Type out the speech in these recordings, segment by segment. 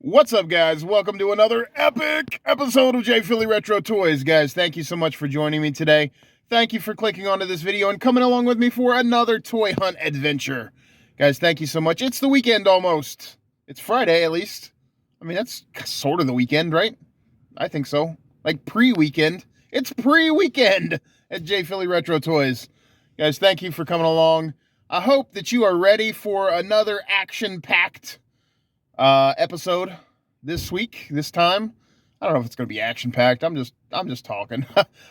What's up, guys? Welcome to another epic episode of J Philly Retro Toys. Guys, thank you so much for joining me today. Thank you for clicking onto this video and coming along with me for another toy hunt adventure. Guys, thank you so much. It's the weekend almost. It's Friday, at least. I mean, that's sort of the weekend, right? I think so. Like pre-weekend. It's pre-weekend at J Philly Retro Toys. Guys, thank you for coming along. I hope that you are ready for another action-packed episode this week, this time. I don't know if it's going to be action-packed. I'm just talking.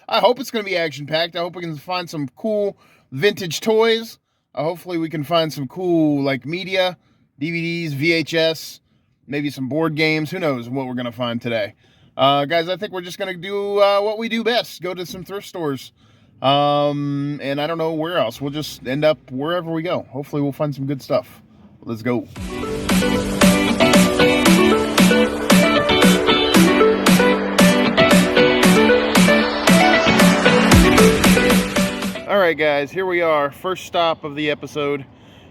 I hope it's going to be action-packed. I hope we can find some cool vintage toys. Hopefully we can find some cool, like, media, DVDs, VHS, maybe some board games. Who knows what we're going to find today. Guys, I think we're just going to do what we do best. Go to some thrift stores. And I don't know where else. We'll just end up wherever we go. Hopefully we'll find some good stuff. Let's go. All right, guys, here we are. First stop of the episode.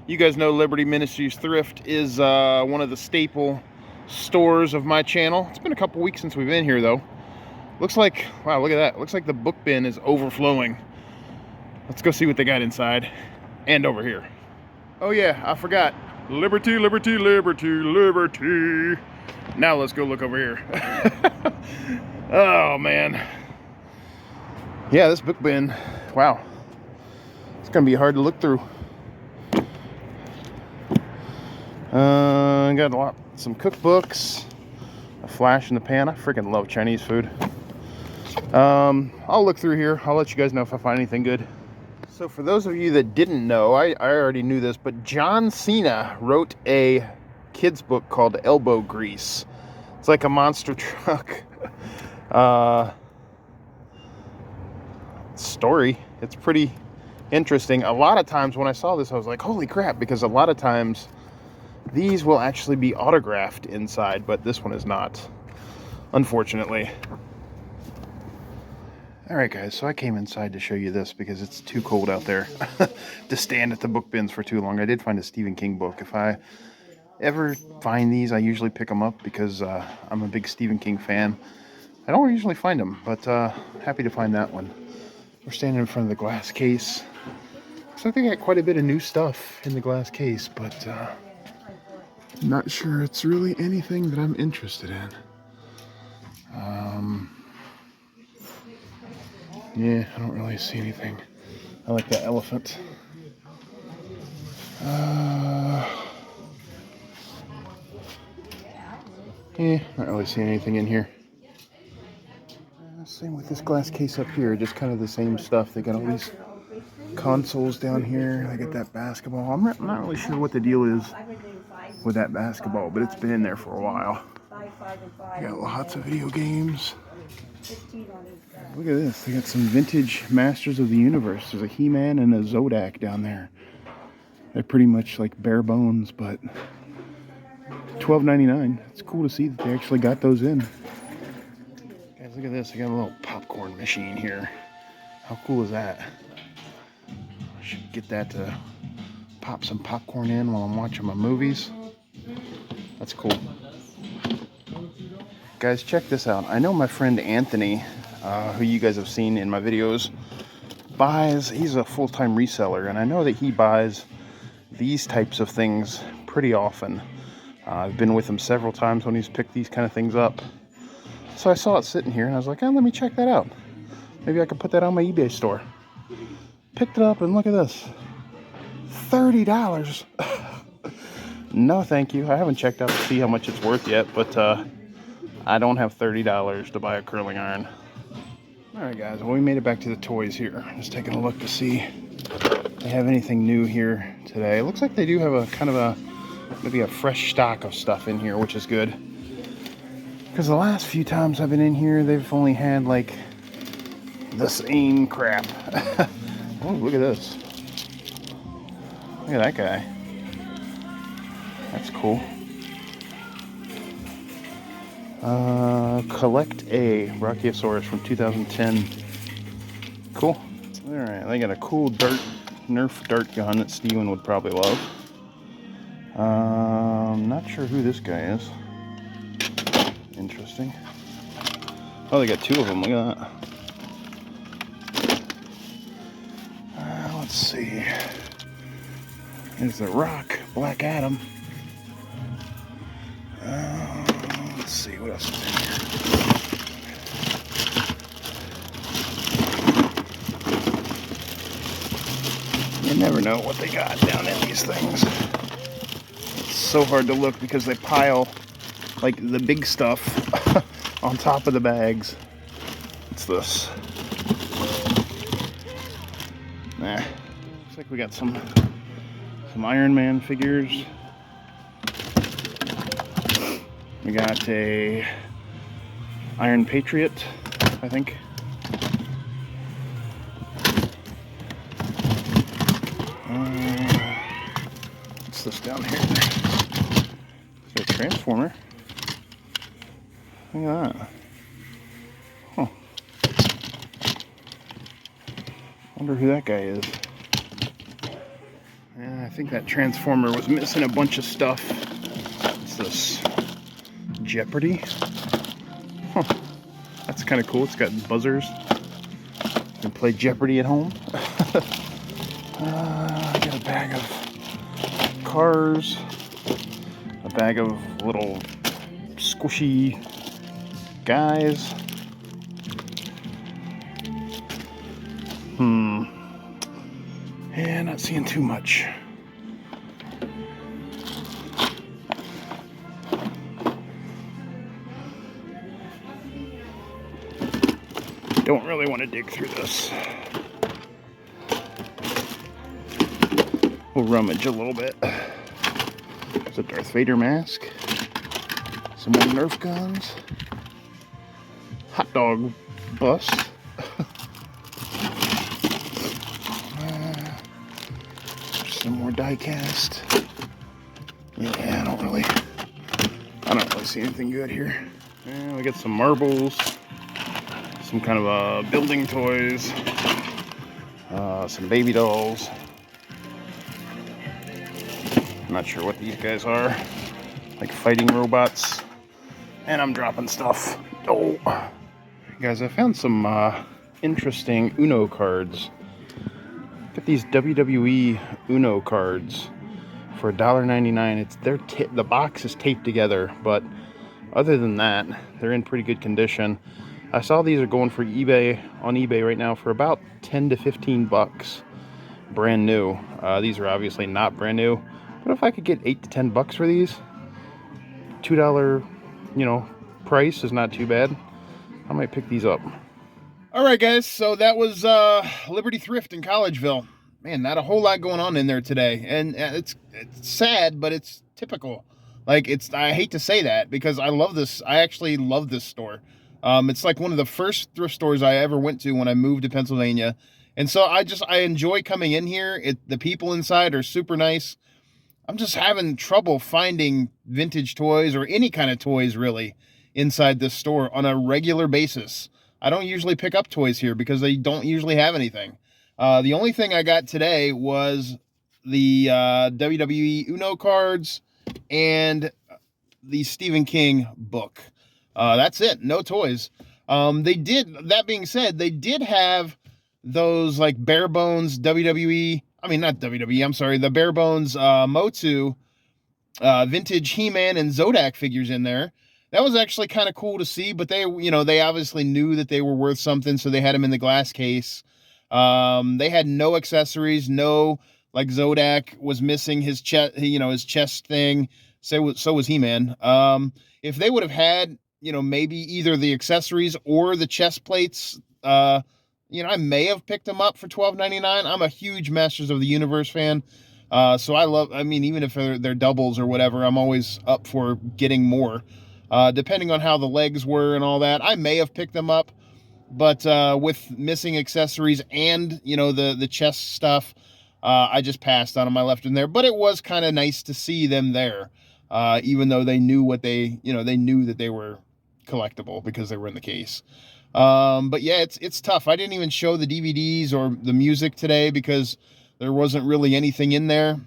You guys know Liberty Ministries Thrift is one of the staple stores of my channel. It's been a couple weeks since we've been here, though. Looks like, wow, look at that. Looks like the book bin is overflowing. Let's go see what they got inside and over here. Oh, yeah, I forgot. Liberty, liberty, liberty, liberty. Now let's go look over here. Oh, man. Yeah, this book bin, wow. It's going to be hard to look through. Got some cookbooks, a flash in the pan. I freaking love Chinese food. I'll look through here. I'll let you guys know if I find anything good. So for those of you that didn't know, I already knew this, but John Cena wrote a kid's book called Elbow Grease. It's like a monster truck story. It's pretty interesting. A lot of times when I saw this, I was like, holy crap, because a lot of times these will actually be autographed inside, but this one is not, unfortunately. All right, guys, so I came inside to show you this because it's too cold out there to stand at the book bins for too long. I did find a Stephen King book. If I ever find these, I usually pick them up because I'm a big Stephen King fan. I don't usually find them, but happy to find that one. We're standing in front of the glass case. So I think I got quite a bit of new stuff in the glass case, but I'm not sure it's really anything that I'm interested in. Yeah, I don't really see anything. I like that elephant. Yeah, not really seeing anything in here. Same with this glass case up here, just kind of the same stuff. They got all these consoles down here. They got that basketball. I'm not really sure what the deal is with that basketball, but it's been in there for a while. They got lots of video games. Look at this. They got some vintage Masters of the Universe. There's a He-Man and a Zodak down there. They're pretty much like bare bones, but $12.99. It's cool to see that they actually got those in. Guys, look at this. I got a little popcorn machine here. How cool is that? I should get that to pop some popcorn in while I'm watching my movies. That's cool. Guys, check this out. I know my friend Anthony, who you guys have seen in my videos, he's a full-time reseller, and I know that he buys these types of things pretty often. I've been with him several times when he's picked these kind of things up. So I saw it sitting here, and I was like, oh, let me check that out. Maybe I could put that on my eBay store. Picked it up, and look at this. $30. No, thank you. I haven't checked out to see how much it's worth yet, but I don't have $30 to buy a curling iron. Alright, guys, well, we made it back to the toys here. Just taking a look to see if they have anything new here today. It looks like they do have a kind of maybe a fresh stock of stuff in here, which is good. Because the last few times I've been in here, they've only had, like, the same crap. Oh, look at this. Look at that guy. That's cool. Collect a Brachiosaurus from 2010. Cool. Alright, they got a cool Nerf dart gun that Steven would probably love. Not sure who this guy is. Interesting. Oh, they got 2 of them. Look at that. Let's see. There's the Rock, Black Adam. Let's see what else is in here. You never know what they got down in these things. It's so hard to look because they pile like the big stuff on top of the bags. What's this? Nah. Looks like we got some Iron Man figures. We got a Iron Patriot, I think. What's this down here? It's a Transformer. Look at that. Huh. Wonder who that guy is. Yeah, I think that Transformer was missing a bunch of stuff. What's this? Jeopardy? Huh. That's kind of cool. It's got buzzers. You can play Jeopardy at home. I got a bag of cars. A bag of little squishy guys. Yeah, not seeing too much. Don't really want to dig through this. We'll rummage a little bit. There's a Darth Vader mask. Some more Nerf guns. Hot dog bus. Some more die cast. Yeah, I don't really see anything good here. Yeah, we got some marbles, some kind of building toys, some baby dolls. I'm not sure what these guys are, like fighting robots. And I'm dropping stuff. Oh, guys, I found some interesting Uno cards. Look at these WWE Uno cards for $1.99. It's the box is taped together, but other than that, they're in pretty good condition. I saw these are going for on eBay right now for about 10 to 15 bucks, brand new. These are obviously not brand new, but if I could get 8 to 10 bucks for these, $2, price is not too bad. I might pick these up. All right, guys, so that was Liberty Thrift in Collegeville. Man, not a whole lot going on in there today, and it's sad, but it's typical. Like, I hate to say that because I love this. I actually love this store. It's like one of the first thrift stores I ever went to when I moved to Pennsylvania, and so I enjoy coming in here. The people inside are super nice. I'm just having trouble finding vintage toys or any kind of toys really inside this store on a regular basis. I don't usually pick up toys here because they don't usually have anything. The only thing I got today was the WWE Uno cards and the Stephen King book. That's it. No toys. That being said, they did have those like bare bones WWE. I mean, not WWE. I'm sorry. The bare bones Motu vintage He-Man and Zodak figures in there. That was actually kind of cool to see, but they obviously knew that they were worth something, so they had them in the glass case. They had no accessories, like Zodak was missing his chest, his chest thing. So was He-Man. If they would have had, maybe either the accessories or the chest plates, I may have picked them up for $12.99. I'm a huge Masters of the Universe fan. So even if they're doubles or whatever, I'm always up for getting more. Depending on how the legs were and all that, I may have picked them up, but with missing accessories and the chest stuff, I just passed on them. I left them there, but it was kind of nice to see them there, even though they knew they knew that they were collectible because they were in the case. But yeah, it's tough. I didn't even show the DVDs or the music today because there wasn't really anything in there.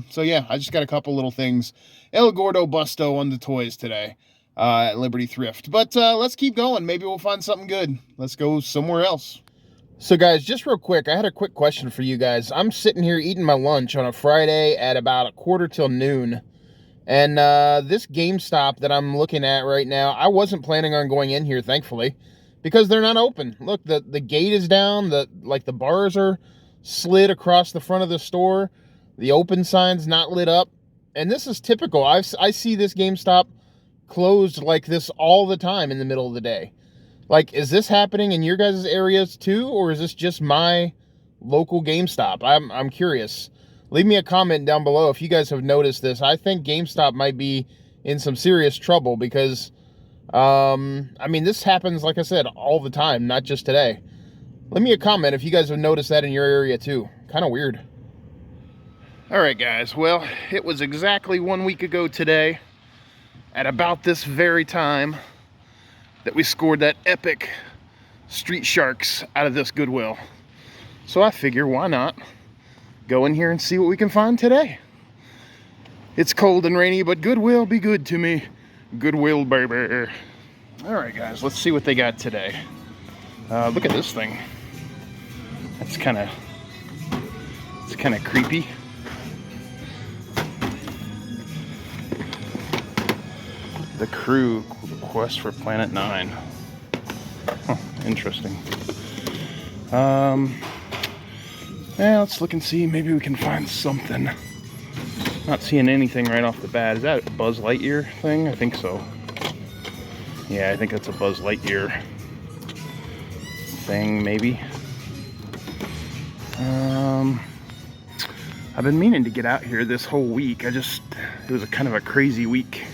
So yeah, I just got a couple little things. El Gordo Busto on the toys today. at Liberty Thrift. But let's keep going. Maybe we'll find something good. Let's go somewhere else. So guys, just real quick, I had a quick question for you guys. I'm sitting here eating my lunch on a Friday at about 1:45 noon. And this GameStop that I'm looking at right now, I wasn't planning on going in here, thankfully, because they're not open. Look, the gate is down, the bars are slid across the front of the store. The open sign's not lit up. And this is typical. I see this GameStop closed like this all the time in the middle of the day. Like, is this happening in your guys' areas too, or is this just my local GameStop? I'm curious. Leave me a comment down below if you guys have noticed this. I think GameStop might be in some serious trouble because, I mean, this happens, like I said, all the time, not just today. Leave me a comment if you guys have noticed that in your area too. Kind of weird. All right, guys. Well, it was exactly 1 week ago today, at about this very time, that we scored that epic Street Sharks out of this Goodwill. So I figure, why not go in here and see what we can find today. It's cold and rainy, but Goodwill be good to me. Goodwill, baby. All right, guys, let's see what they got today. Look at this thing. It's kind of creepy. The Crew Quest for Planet 9. Huh, interesting. Yeah, let's look and see. Maybe we can find something. Not seeing anything right off the bat. Is that a Buzz Lightyear thing? I think so. Yeah, I think that's a Buzz Lightyear thing, maybe. I've been meaning to get out here this whole week. It was a kind of a crazy week.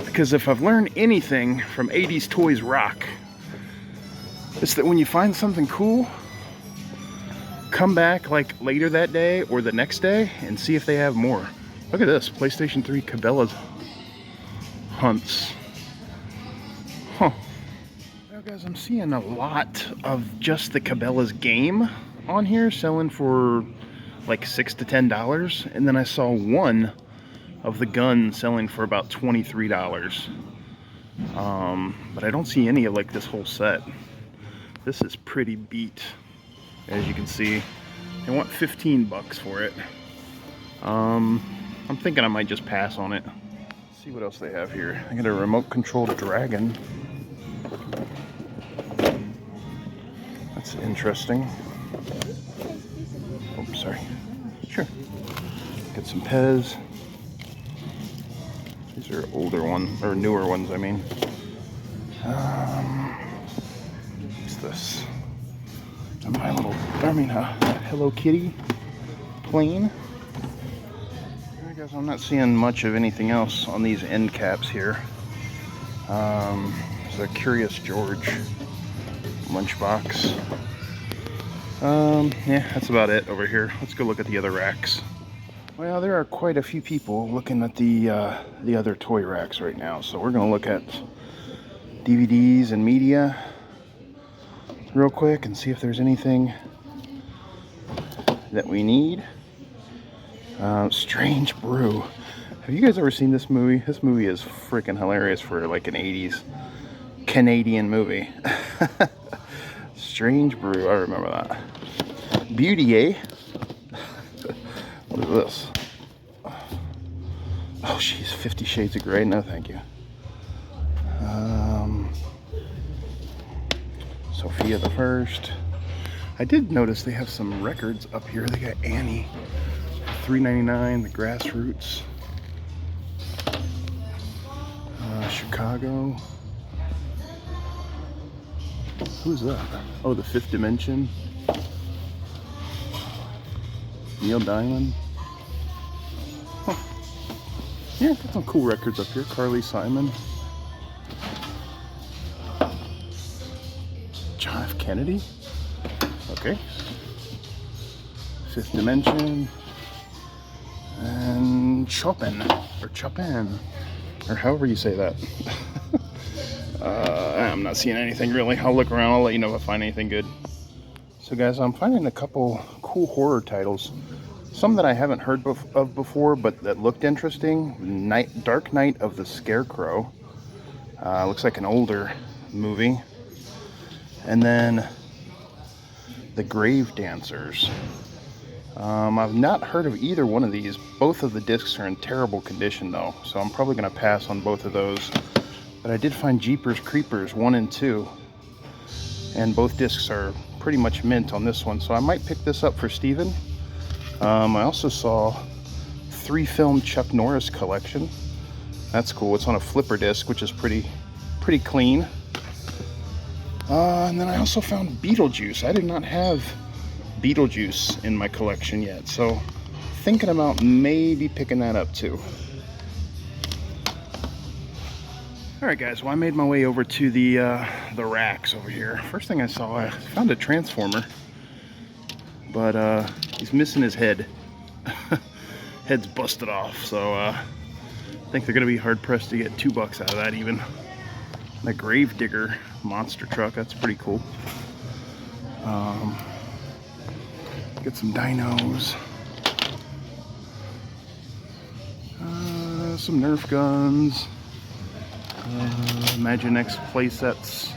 Because if I've learned anything from 80s Toys Rock, it's that when you find something cool, come back like later that day or the next day and see if they have more. Look at this, PlayStation 3 Cabela's Hunts. Huh. Well guys, I'm seeing a lot of just the Cabela's game on here selling for like $6 to $10. And then I saw one of the guns selling for about $23. But I don't see any of like this whole set. This is pretty beat. As you can see, they want 15 bucks for it. I'm thinking I might just pass on it. Let's see what else they have here. I got a remote controlled dragon. That's interesting. Oh, sorry. Sure. Get some Pez. These are older ones, or newer ones, I mean. What's this? Hello Kitty plane. I guess I'm not seeing much of anything else on these end caps here. There's a Curious George lunchbox. Yeah, that's about it over here. Let's go look at the other racks. Well, there are quite a few people looking at the other toy racks right now, so we're gonna look at DVDs and media real quick and see if there's anything that we need. Strange Brew. Have you guys ever seen this movie? This movie is freaking hilarious for like an 80s Canadian movie. Strange Brew, I remember that. Beauty, what is this? Oh, she's 50 Shades of Grey. No, thank you. Sophia the First. I did notice they have some records up here. They got Annie, $3.99. The Grassroots, Chicago. Who's that? Oh, the Fifth Dimension. Neil Diamond. Huh. Yeah, got some cool records up here. Carly Simon. John F. Kennedy. Okay. Fifth Dimension. And Chopin. Or however you say that. I'm not seeing anything really. I'll look around. I'll let you know if I find anything good. So guys, I'm finding a couple cool horror titles. Some that I haven't heard of before, but that looked interesting. Dark Night of the Scarecrow. Looks like an older movie. And then The Grave Dancers. I've not heard of either one of these. Both of the discs are in terrible condition though, so I'm probably going to pass on both of those. But I did find Jeepers Creepers 1 and 2, and both discs are pretty much mint on this one, so I might pick this up for Steven. I also saw 3-film Chuck Norris collection. That's cool. It's on a flipper disc, which is pretty clean. And then I also found Beetlejuice. I did not have Beetlejuice in my collection yet, so thinking about maybe picking that up too. Alright guys, well I made my way over to the racks over here. First thing I saw, I found a Transformer, but he's missing his head. Head's busted off, so I think they're gonna be hard pressed to get $2 out of that even. The Gravedigger monster truck, that's pretty cool. Get some dinos. Some Nerf guns. Imagine X play sets.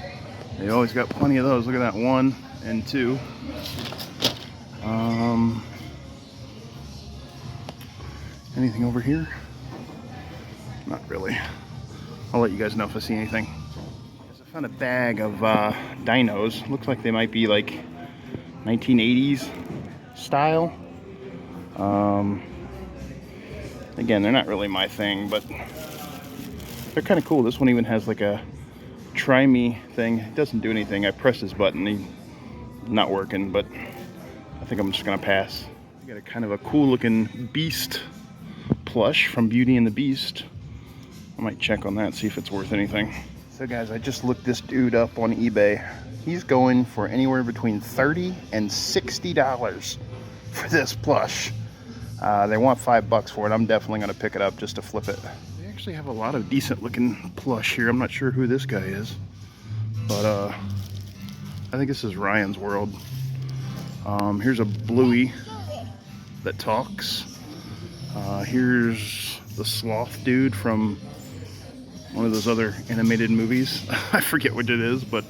They always got plenty of those. Look at that, 1 and 2. Anything over here? Not really. I'll let you guys know if I see anything. I found a bag of dinos. Looks like they might be like 1980s style. Again, they're not really my thing, but they're kind of cool. This one even has like a try me thing. It doesn't do anything. I pressed this button, he's not working, but I think I'm just gonna pass. We got a kind of a cool looking Beast plush from Beauty and the Beast. I might check on that, see if it's worth anything. So guys, I just looked this dude up on eBay. He's going for anywhere between $30 and $60 for this plush. They want $5 for it. I'm definitely gonna pick it up just to flip it. They actually have a lot of decent looking plush here. I'm not sure who this guy is, but I think this is Ryan's World. Here's a Bluey that talks. Here's the sloth dude from one of those other animated movies. I forget what it is, but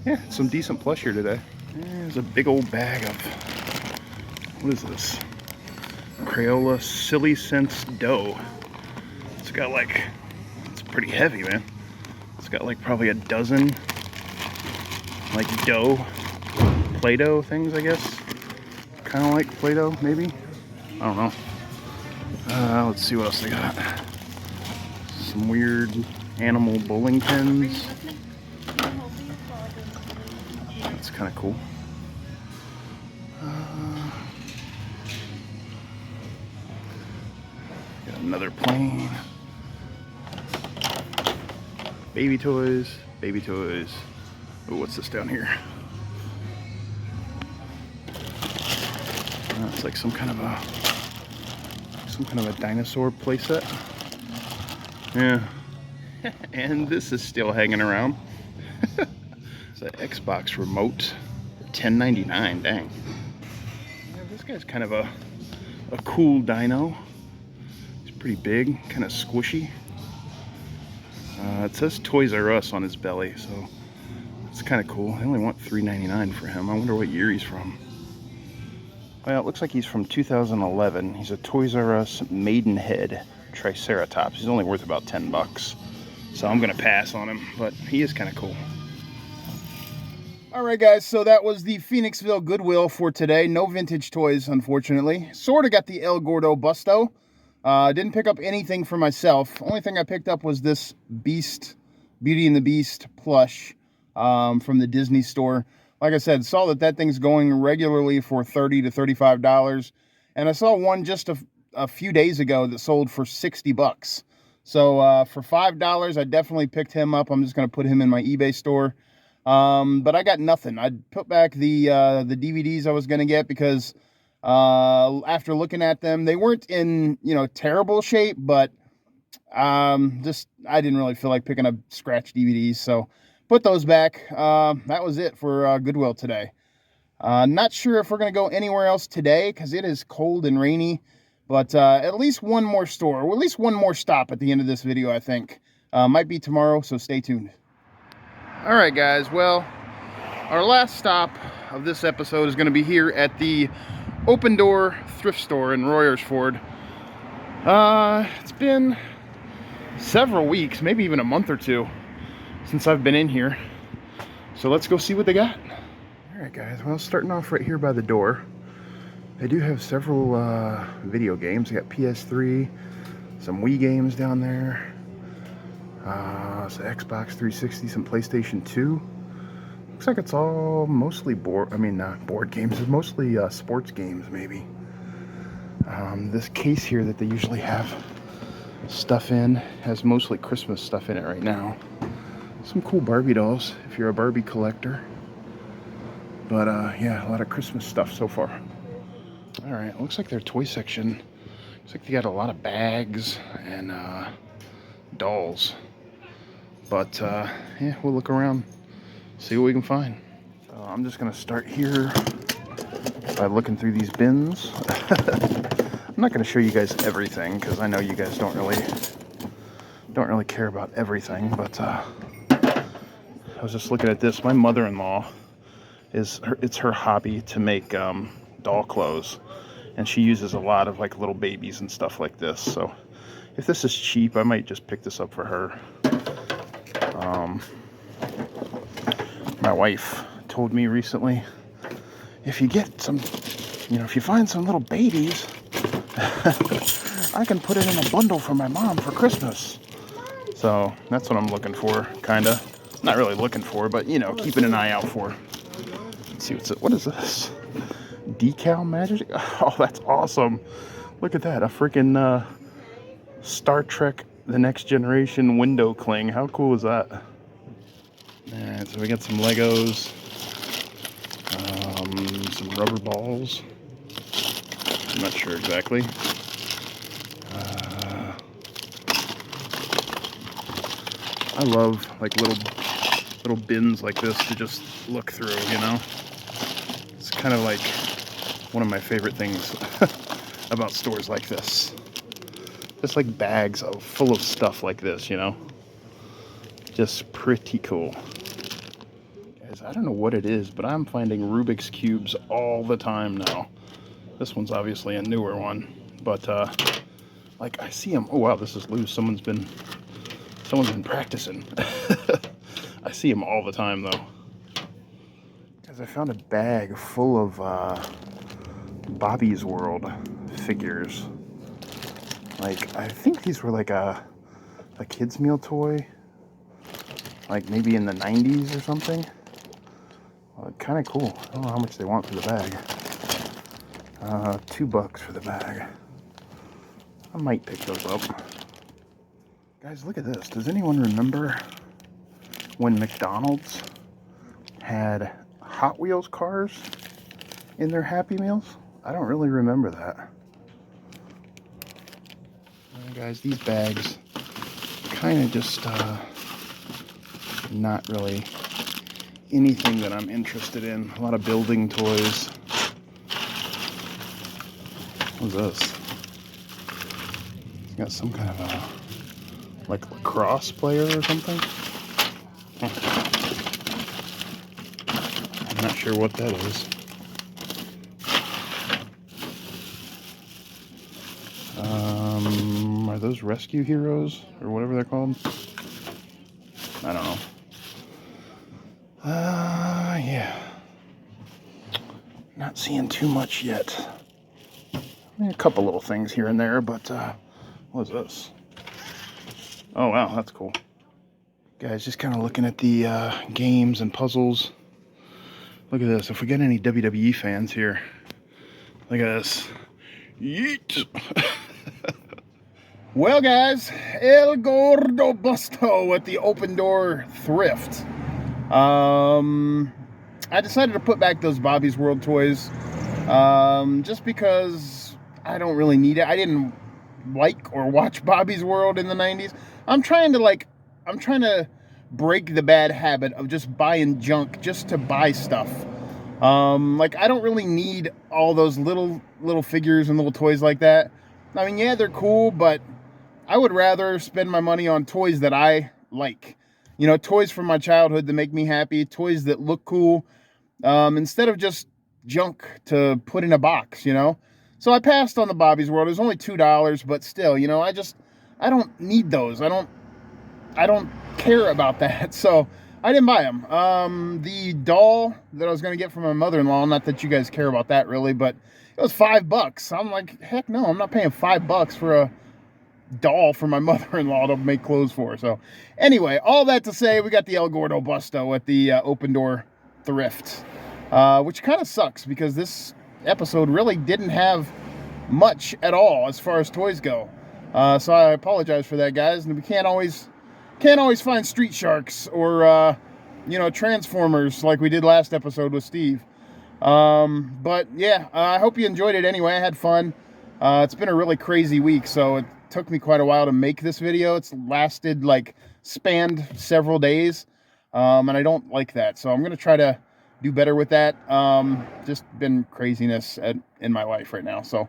yeah, some decent plush here today. There's a big old bag of, what is this? Crayola Silly Sense dough. It's got like, it's pretty heavy, man. It's got like probably a dozen like dough, Play-Doh things, I guess. Kind of like Play-Doh, maybe? I don't know. Let's see what else they got. Some weird animal bowling pins. That's kind of cool. Got another plane. Baby toys, baby toys. Oh, what's this down here? It's like some kind of a dinosaur playset. Yeah. And this is still hanging around. It's an Xbox remote. $10.99, dang. Yeah, this guy's kind of a cool dino. He's pretty big, kind of squishy. It says Toys R Us on his belly, so it's kind of cool. I only want $3.99 for him. I wonder what year he's from. Well, it looks like he's from 2011. He's a Toys R Us Maidenhead Triceratops. He's only worth about $10. So I'm gonna pass on him, but he is kind of cool. All right, guys, so that was the Phoenixville Goodwill for today. No vintage toys, unfortunately. Sort of got the El Gordo Busto. Didn't pick up anything for myself. Only thing I picked up was this Beauty and the Beast plush from the Disney store. Like I said, saw that thing's going regularly for $30 to $35. And I saw one just a few days ago that sold for $60. So for $5, I definitely picked him up. I'm just going to put him in my eBay store. But I got nothing. I put back the DVDs I was going to get because after looking at them, they weren't in, terrible shape, but I didn't really feel like picking up scratch DVDs. So put those back. That was it for Goodwill today. Not sure if we're going to go anywhere else today because it is cold and rainy, but at least one more store, or at least one more stop at the end of this video, I think. Might be tomorrow, so stay tuned. All right, guys. Well, our last stop of this episode is going to be here at the Open Door thrift store in Royersford. It's been several weeks, maybe even a month or two, since I've been in here. So let's go see what they got. All right, guys. Well, starting off right here by the door, they do have several video games. They got PS3, some Wii games down there. So Xbox 360, some PlayStation 2. Looks like it's all mostly board games. It's mostly sports games, maybe. This case here that they usually have stuff in has mostly Christmas stuff in it right now. Some cool Barbie dolls if you're a Barbie collector. But yeah, a lot of Christmas stuff so far. All right, looks like their toy section. Looks like they got a lot of bags and dolls. But yeah, we'll look around, see what we can find. So I'm just gonna start here by looking through these bins. I'm not gonna show you guys everything because I know you guys don't really care about everything. But I was just looking at this. My mother-in-law it's her hobby to make doll clothes, and she uses a lot of like little babies and stuff like this. So if this is cheap, I might just pick this up for her. My wife told me recently, if you get some, if you find some little babies, I can put it in a bundle for my mom for Christmas. So that's what I'm looking for, kinda. Not really looking for, but keeping an eye out for. Let's see what is this? Decal magic? Oh, that's awesome. Look at that, a freaking Star Trek The Next Generation window cling. How cool is that? Alright, so we got some Legos, some rubber balls. I'm not sure exactly. I love like little bins like this to just look through, It's kind of like one of my favorite things about stores like this. Just like bags full of stuff like this, Just pretty cool. Guys, I don't know what it is, but I'm finding Rubik's Cubes all the time now. This one's obviously a newer one, but like I see them. Oh wow, this is loose. Someone's been practicing. I see them all the time though. Guys, I found a bag full of Bobby's World figures. Like, I think these were like a kid's meal toy, like maybe in the 90s or something. Well, kind of cool. I don't know how much they want for the bag. $2 for the bag. I might pick those up. Guys, look at this. Does anyone remember when McDonald's had Hot Wheels cars in their Happy Meals? I don't really remember that. Guys, these bags kind of just not really anything that I'm interested in. A lot of building toys. What's this? It's got some kind of a like lacrosse player or something. I'm not sure what that is. Are those rescue heroes or whatever they're called? I don't know. Yeah. Not seeing too much yet. I mean, a couple little things here and there, but what is this? Oh wow, that's cool. Guys, just kind of looking at the games and puzzles. Look at this. If we get any WWE fans here, look at this. Yeet! Well, guys, El Gordo Busto at the Open Door Thrift. I decided to put back those Bobby's World toys just because I don't really need it. I didn't like or watch Bobby's World in the 90s. I'm trying to break the bad habit of just buying junk just to buy stuff. Like, I don't really need all those little figures and little toys like that. I mean, yeah, they're cool, but I would rather spend my money on toys that I like. You know, toys from my childhood that make me happy, toys that look cool, instead of just junk to put in a box, you know? So I passed on the Bobby's World. It was only $2, but still, you know, I don't need those. I don't care about that. So I didn't buy them. The doll that I was going to get from my mother-in-law, not that you guys care about that really, but it was $5. I'm like, heck no, I'm not paying $5 for a doll for my mother-in-law to make clothes for. So anyway, all that to say, we got the El Gordo Busto at the Open Door Thrift, which kind of sucks because this episode really didn't have much at all as far as toys go. So I apologize for that, guys. And we can't always find Street Sharks or you know, Transformers like we did last episode with Steve. But yeah, I hope you enjoyed it anyway. I had fun. It's been a really crazy week, so it took me quite a while to make this video. It's lasted, like, spanned several days, and I don't like that. So I'm going to try to do better with that. Just been craziness in my life right now. So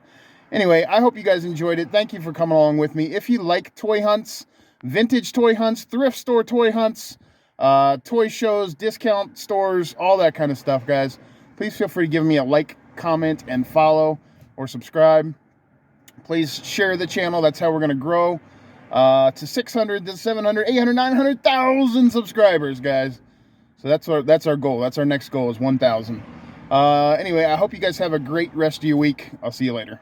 anyway, I hope you guys enjoyed it. Thank you for coming along with me. If you like toy hunts, vintage toy hunts, thrift store toy hunts, toy shows, discount stores, all that kind of stuff, guys, please feel free to give me a like, comment, and follow or subscribe. Please share the channel. That's how we're going to grow to 600 to 700, 800, 900,000 subscribers, guys. So that's our goal. That's our next goal is 1,000. Anyway, I hope you guys have a great rest of your week. I'll see you later.